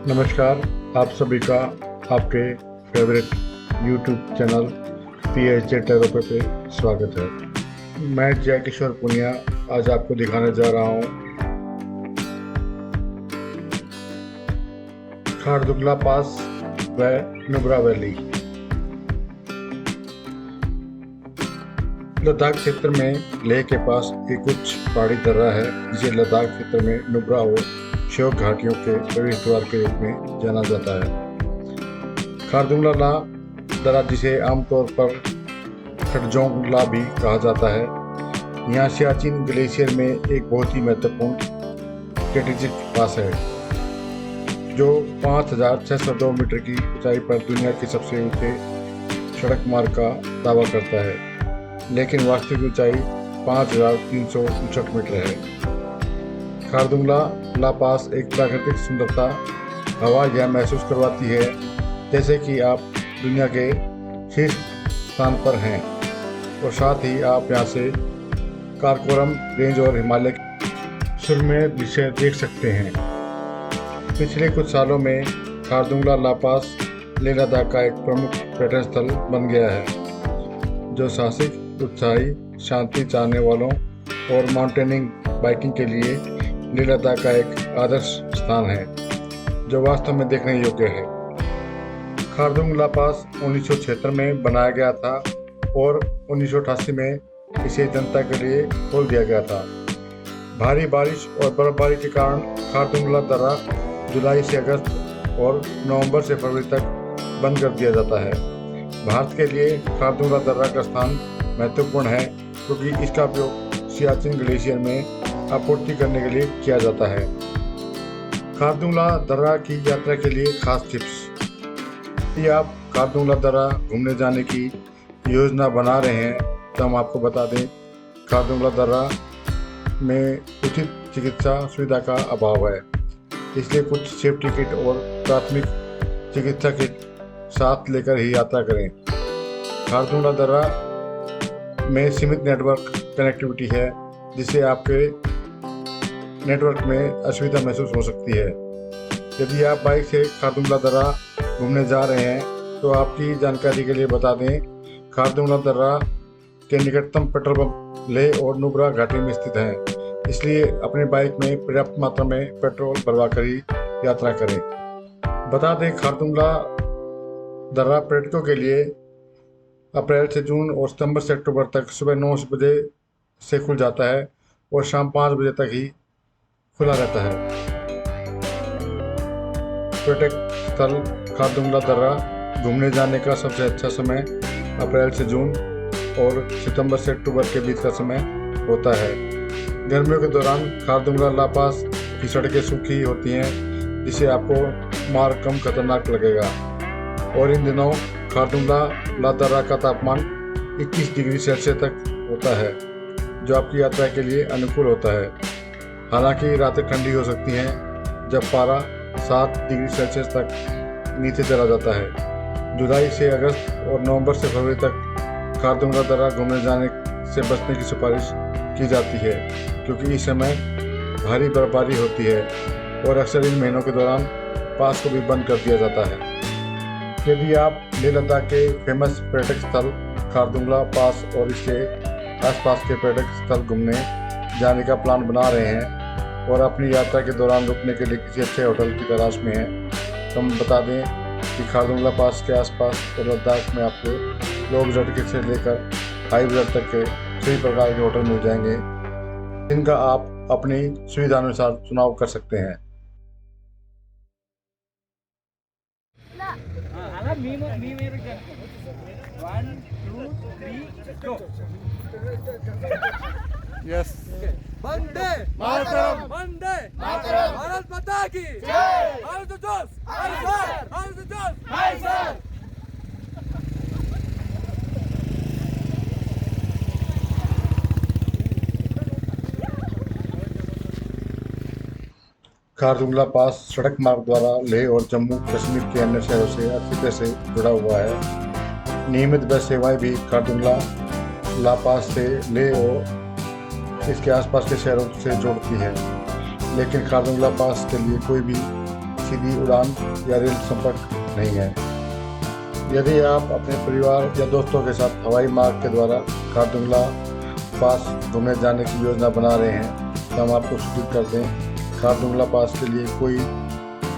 नमस्कार। आप सभी का आपके फेवरेट यूट्यूब चैनल PHJ टैरोपे पे स्वागत है। मैं जय किशोर पुनिया आज आपको दिखाने जा रहा हूँ खारदुंगला पास व नुब्रा वैली। लद्दाख क्षेत्र में लेह के पास एक उच्च पहाड़ी दर्रा है जिसे लद्दाख क्षेत्र में नुब्रा और श्योक घाटियों के प्रवेश द्वार के रूप में जाना जाता है। खारदुंगला ला दर्रा जिसे आमतौर पर खटजोंग ला भी कहा जाता है, यहाँ सियाचिन ग्लेशियर में एक बहुत ही महत्वपूर्ण स्ट्रेटेजिक पास है जो 5,602 मीटर की ऊंचाई पर दुनिया के सबसे ऊंचे सड़क मार्ग का दावा करता है, लेकिन वास्तविक ऊंचाई 5,359 मीटर है। खारदुंगला ला पास एक प्राकृतिक सुंदरता हवा यह महसूस करवाती है जैसे कि आप दुनिया के शीर्ष स्थान पर हैं और साथ ही आप यहाँ से काराकोरम रेंज और हिमालय के सुरम्य दृश्य देख सकते हैं। पिछले कुछ सालों में खारदुंगला ला पास लेह लद्दाख का एक प्रमुख पर्यटन स्थल बन गया है जो साहसिक, उत्साही, शांति चाहने वालों और माउंटेनिंग बाइकिंग के लिए लेह लद्दाख का एक आदर्श स्थान है जो वास्तव में देखने योग्य है। खारदुंगला पास 1976 में बनाया गया था और 1988 में इसे जनता के लिए खोल दिया गया था। भारी बारिश और बर्फबारी के कारण खारदुंगला दर्रा जुलाई से अगस्त और नवंबर से फरवरी तक बंद कर दिया जाता है। भारत के लिए खारदुंगला दर्रा का स्थान महत्वपूर्ण है क्योंकि इसका उपयोग सियाचिन ग्लेशियर में आपूर्ति करने के लिए किया जाता है। खारदुंगला दर्रा की यात्रा के लिए खास टिप्स। यदि आप खारदुंगला दर्रा घूमने जाने की योजना बना रहे हैं तो हम आपको बता दें खारदुंगला दर्रा में उचित चिकित्सा सुविधा का अभाव है, इसलिए कुछ सेफ्टी किट और प्राथमिक चिकित्सा किट साथ लेकर ही यात्रा करें। खारदुंगला दर्रा में सीमित नेटवर्क कनेक्टिविटी है जिससे आपके नेटवर्क में असुविधा महसूस हो सकती है। यदि आप बाइक से खारदुंगला दर्रा घूमने जा रहे हैं तो आपकी जानकारी के लिए बता दें खारदुंगला दर्रा के निकटतम पेट्रोल पंप लेह और नुब्रा घाटी में स्थित हैं, इसलिए अपनी बाइक में पर्याप्त मात्रा में पेट्रोल भरवा कर ही यात्रा करें। बता दें खारदुंगला दर्रा पर्यटकों के लिए अप्रैल से जून और सितंबर से अक्टूबर तक सुबह 9 बजे से खुल जाता है और शाम 5 बजे तक ही खुला रहता है। पर्यटक स्थल खारदुंगला दर्रा घूमने जाने का सबसे अच्छा समय अप्रैल से जून और सितंबर से अक्टूबर के बीच का समय होता है। गर्मियों के दौरान खारदुंगला ला पास की सड़कें सूखी होती हैं जिससे आपको मार्ग कम खतरनाक लगेगा और इन दिनों खारदुंगला ला दर्रा का तापमान 21 डिग्री सेल्सियस तक होता है जो आपकी यात्रा के लिए अनुकूल होता है। हालांकि रातें ठंडी हो सकती हैं जब पारा 7 डिग्री सेल्सियस तक नीचे चला जाता है। जुलाई से अगस्त और नवंबर से फरवरी तक खारदुंगला दर्रा घूमने जाने से बचने की सिफारिश की जाती है क्योंकि इस समय भारी बर्फबारी होती है और अक्सर इन महीनों के दौरान पास को भी बंद कर दिया जाता है। यदि आप लेह लद्दाख के फेमस पर्यटक स्थल खारदुंगला पास और इसके आसपास के पर्यटक स्थल घूमने जाने का प्लान बना रहे हैं और अपनी यात्रा के दौरान रुकने के लिए किसी अच्छे होटल की तलाश में हैं तो हम बता दें कि खारदुंगला पास के आसपास और लद्दाख में आपको लो बजट से लेकर हाई बजट तक के सभी प्रकार के होटल मिल जाएंगे जिनका आप अपनी सुविधा अनुसार चुनाव कर सकते हैं। Yes. वंदे मातरम। वंदे मातरम। भारत माता की जय। भारत जोश हाय सर। भारत जोश हाय सर। खारदुंगला पास सड़क मार्ग द्वारा लेह और जम्मू कश्मीर के अन्य शहरों से अच्छी तरह से जुड़ा हुआ है। नियमित बस सेवाएं भी खारदुंगला ला पास से लेह और इसके आसपास के शहरों से जोड़ती है, लेकिन खारदुंगला पास के लिए कोई भी सीधी उड़ान या रेल संपर्क नहीं है। यदि आप अपने परिवार या दोस्तों के साथ हवाई मार्ग के द्वारा खारदुंगला पास घूमने जाने की योजना बना रहे हैं तो हम आपको सूचित कर दें, खारदुंगला पास के लिए कोई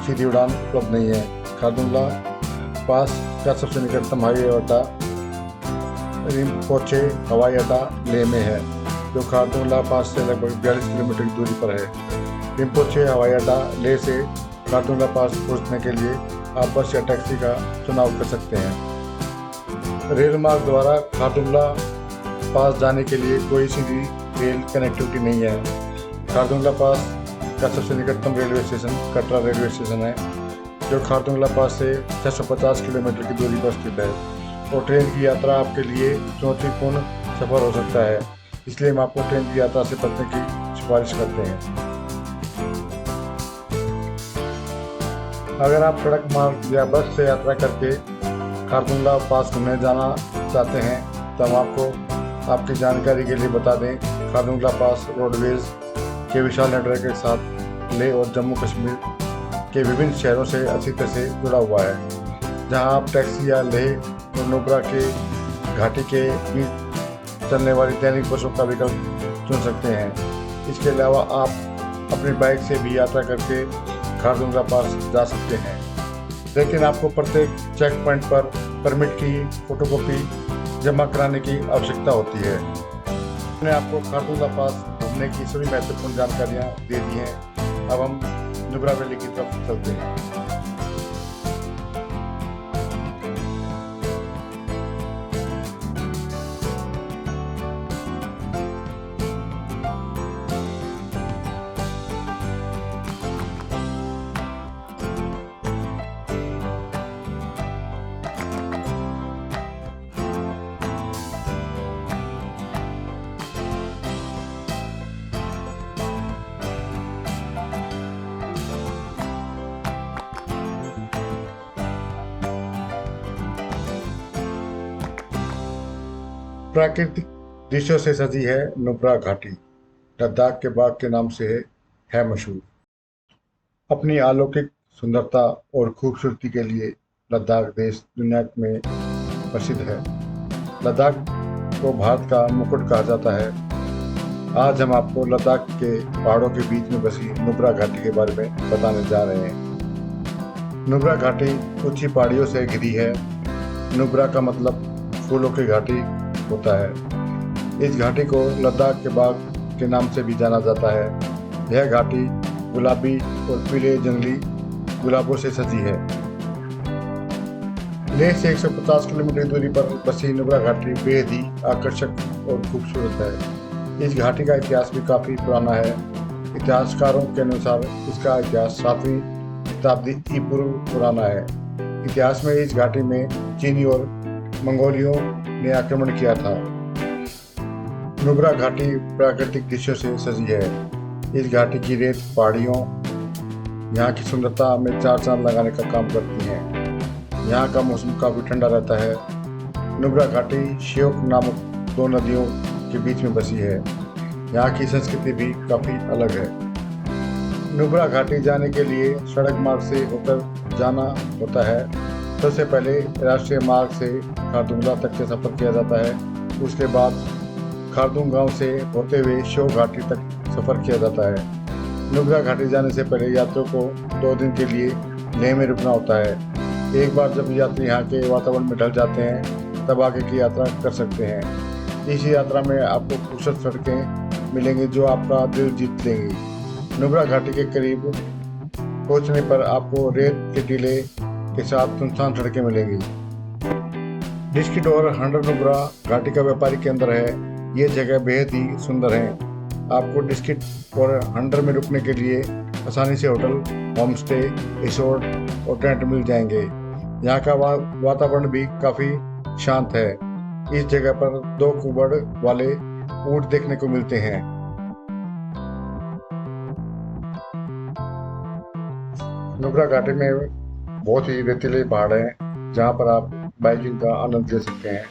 सीधी उड़ान उपलब्ध नहीं है। खारदुंगला पास का सबसे निकटतम हवाई अड्डा रिम्पोचे हवाई अड्डा लेह में है, जो खारदुंगला पास से लगभग 42 किलोमीटर की दूरी पर है। रिम्पोचे हवाई अड्डा लेह से खारदुंगला पास पहुंचने के लिए आप बस या टैक्सी का चुनाव कर सकते हैं। रेल मार्ग द्वारा खारदुंगला पास जाने के लिए कोई सीधी रेल कनेक्टिविटी नहीं है। खारदुंगला पास का सबसे निकटतम railway station Katra railway station है, जो खारदुंगला पास से 650 किलोमीटर की दूरी पर स्थित है और ट्रेन की यात्रा आपके लिए चुनौतीपूर्ण सफ़र हो सकता है, इसलिए हम आपको ट्रेन की यात्रा से बचने की सिफारिश करते हैं। अगर आप सड़क मार्ग या बस से यात्रा करके खारदुंगला पास घूमने जाना चाहते हैं तो हम आपको आपकी जानकारी के लिए बता दें, खारदुंगला पास रोडवेज के विशाल नेटवर्क के साथ लेह और जम्मू कश्मीर के विभिन्न शहरों से अच्छी तरह से जुड़ा हुआ है, जहां आप टैक्सी या लेह और नुब्रा के घाटी के बीच चलने वाली दैनिक बसों का विकल्प चुन सकते हैं। इसके अलावा आप अपनी बाइक से भी यात्रा करके खारदुंगला पास जा सकते हैं, लेकिन आपको प्रत्येक चेक पॉइंट पर परमिट की फोटोकॉपी जमा कराने की आवश्यकता होती है। मैंने आपको खारदुंगला पास घूमने की सभी महत्वपूर्ण जानकारियाँ दे दी हैं। अब हम नुब्रा वैली की तरफ चलते हैं। प्राकृतिक दृश्यों से सजी है नुब्रा घाटी, लद्दाख के बाग के नाम से है मशहूर। अपनी अलौकिक सुंदरता और खूबसूरती के लिए लद्दाख देश दुनिया में प्रसिद्ध है। लद्दाख को भारत का मुकुट कहा जाता है। आज हम आपको लद्दाख के पहाड़ों के बीच में बसी नुब्रा घाटी के बारे में बताने जा रहे हैं। नुब्रा घाटी ऊंची पहाड़ियों से घिरी है। नुब्रा का मतलब फूलों की घाटी होता है। इस घाटी को लद्दाख के बाग के नाम से भी जाना जाता है। यह घाटी गुलाबी और पीले जंगली गुलाबों से सजी है। लेह से 150 किलोमीटर दूरी पर बसी नुब्रा घाटी बेहद ही आकर्षक और खूबसूरत है। इस घाटी का इतिहास भी काफ़ी पुराना है। इतिहासकारों के अनुसार इसका इतिहास 7वीं शताब्दी ईसा पूर्व पुराना है। इतिहास में इस घाटी में चीनी और मंगोलियों ने आक्रमण किया था। नुब्रा घाटी प्राकृतिक दृश्यों से सजी है। इस घाटी की रेत पहाड़ियों यहाँ की सुंदरता में चार चांद लगाने का काम करती हैं। यहाँ का मौसम काफ़ी ठंडा रहता है। नुब्रा घाटी श्योक नामक 2 नदियों के बीच में बसी है। यहाँ की संस्कृति भी काफ़ी अलग है। नुब्रा घाटी जाने के लिए सड़क मार्ग से होकर जाना होता है। सबसे पहले राष्ट्रीय मार्ग से खारदुंगला तक के सफ़र किया जाता है। उसके बाद खारदुंग गांव से होते हुए श्योक घाटी तक सफ़र किया जाता है। नुब्रा घाटी जाने से पहले यात्रियों को 2 दिन के लिए लेह में रुकना होता है। एक बार जब यात्री यहाँ के वातावरण में ढल जाते हैं तब आगे की यात्रा कर सकते हैं। इस यात्रा में आपको खूबसूरत सड़कें मिलेंगी जो आपका दिल जीत लेंगी। नुब्रा घाटी के करीब पहुँचने पर आपको रेत के टीले के साथ सुनसान सड़कें मिलेंगी। डिस्किट और हंडर नुब्रा घाटी का व्यापारिक केंद्र है। ये जगह बेहद ही सुंदर है। आपको डिस्किट और हंडर में रुकने के लिए आसानी से होटल, होम स्टे, रिसोर्ट और टेंट मिल जाएंगे। यहाँ का वातावरण भी काफ़ी शांत है। इस जगह पर 2 कुबड़ वाले ऊंट देखने को मिलते हैं। नुब्रा घाटी में बहुत ही रेतीले पहाड़ हैं जहाँ पर आप बाइकिंग का आनंद ले सकते हैं।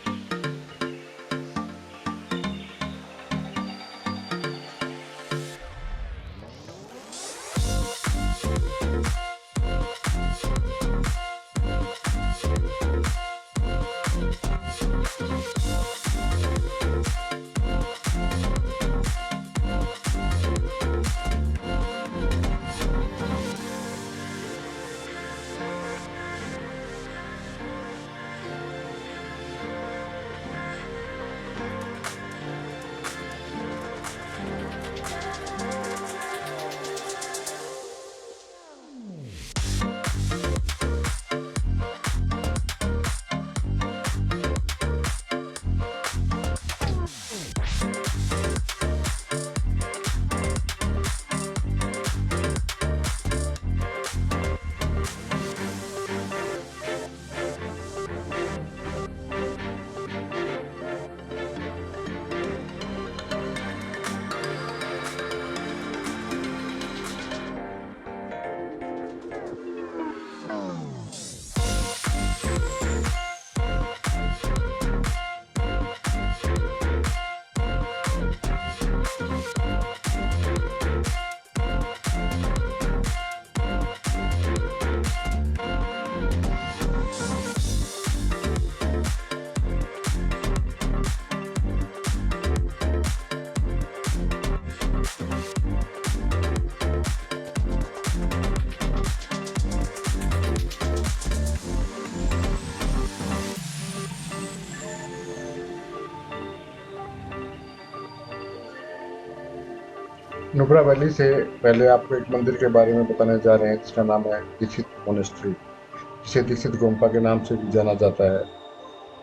नुब्रा वैली से पहले आपको एक मंदिर के बारे में बताने जा रहे हैं जिसका नाम है दीक्षित मोनेस्ट्री, जिसे दीक्षित गोम्पा के नाम से भी जाना जाता है।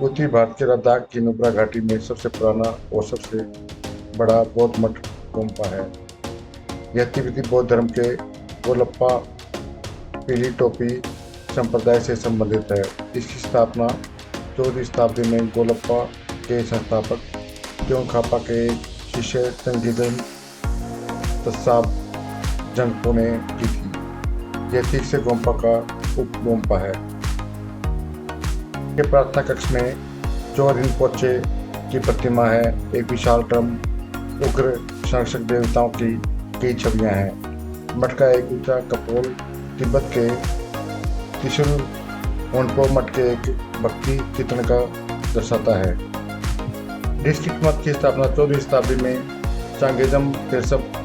उत्तरी भारत के लद्दाख की नुब्रा घाटी में सबसे पुराना और सबसे बड़ा बौद्ध मठ गोम्पा है। यह तिब्बती बौद्ध धर्म के गोलप्पा पीली टोपी संप्रदाय से संबंधित है। इसकी स्थापना 14वीं शताब्दी में गोलप्पा के संस्थापक त्योंखापा के शिष्य तंगिदन तत्साब जंगपो ने की थी। यह ठीक से गोम्पा का उप गोम्पा है। के प्रार्थना कक्ष में चो रिनपोचे की प्रतिमा है। एक विशाल ड्रम, उग्र संरक्षक देवताओं की कई छवियां हैं। मठ का एक ऊंचा कपोल तिब्बत के त्रिशूल होन्पो मठ के एक भक्ति चित्रण का दर्शाता है। डिस्ट्रिक्ट मठ की स्थापना 14वीं शताब्दी में चांगेजम तेरसप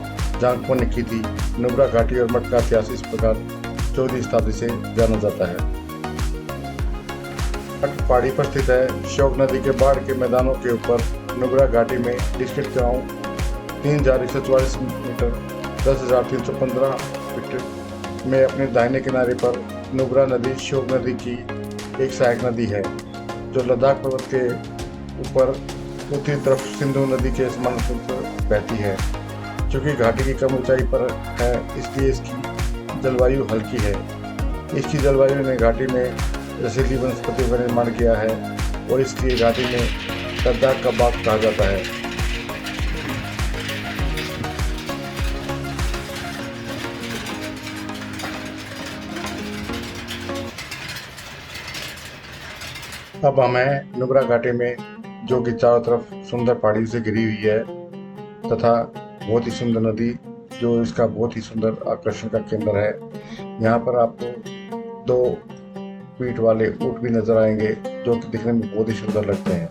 जांगपो ने की थी। नुब्रा घाटी और मठ का इतिहास इस प्रकार 14वीं शताब्दी से जाना जाता है। मठ पहाड़ी पर स्थित है। श्योक नदी के बाढ़ के मैदानों के ऊपर नुब्रा घाटी में डिस्ट्रिक्ट गांव 3144 मीटर 10,315 फीट में अपने दाहिने किनारे पर नुब्रा नदी श्योक नदी की एक सहायक नदी है, जो लद्दाख पर्वत के ऊपर उत्तरी तरफ सिंधु नदी के समानांतर बहती है। चूँकि घाटी की कम ऊंचाई पर है, इसलिए इसकी जलवायु हल्की है। इसकी जलवायु ने घाटी में रसीली वनस्पतियों का निर्माण किया है और इसलिए घाटी में लद्दाख का बाग कहा जाता है। अब हम हैं नुब्रा घाटी में, जो कि चारों तरफ सुंदर पहाड़ी से घिरी हुई है तथा बहुत ही सुंदर नदी, जो इसका बहुत ही सुंदर आकर्षण का केंद्र है। यहाँ पर आपको 2 पीठ वाले ऊंट भी नजर आएंगे, जो कि दिखने में बहुत ही सुंदर लगते हैं।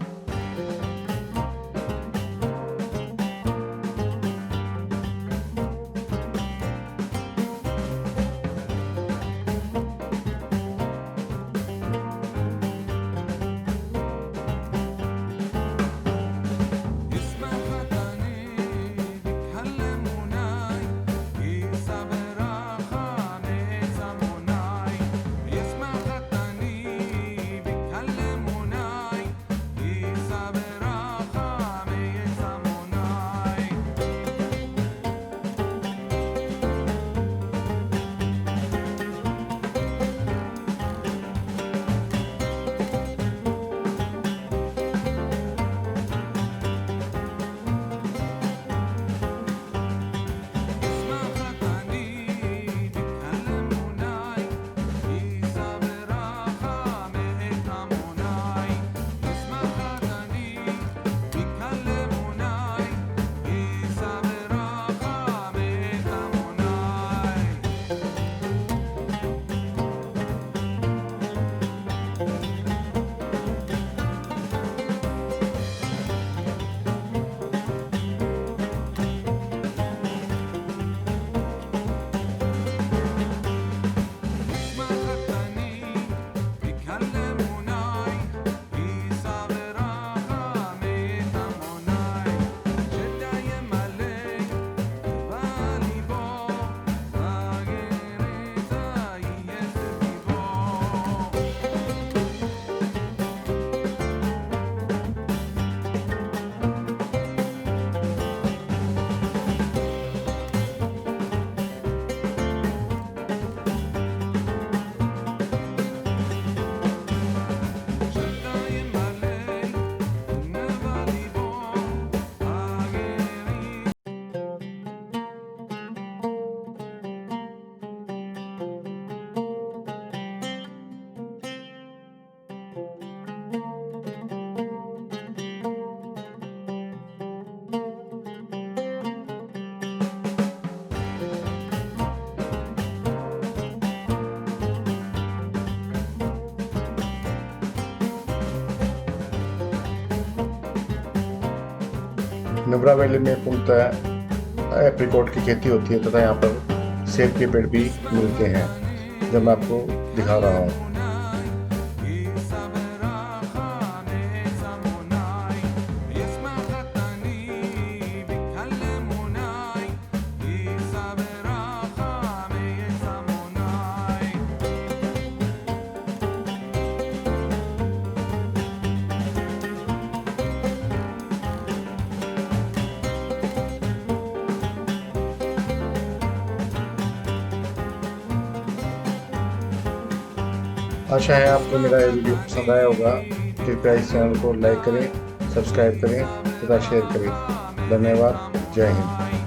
नुब्रा वैली में पूर्णतः एप्रिकॉट की खेती होती है तथा यहाँ पर सेब के पेड़ भी मिलते हैं, जो मैं आपको दिखा रहा हूँ। आशा है आपको मेरा ये वीडियो पसंद आया होगा। कृपया इस चैनल को लाइक करें, सब्सक्राइब करें तथा शेयर करें। धन्यवाद। जय हिंद।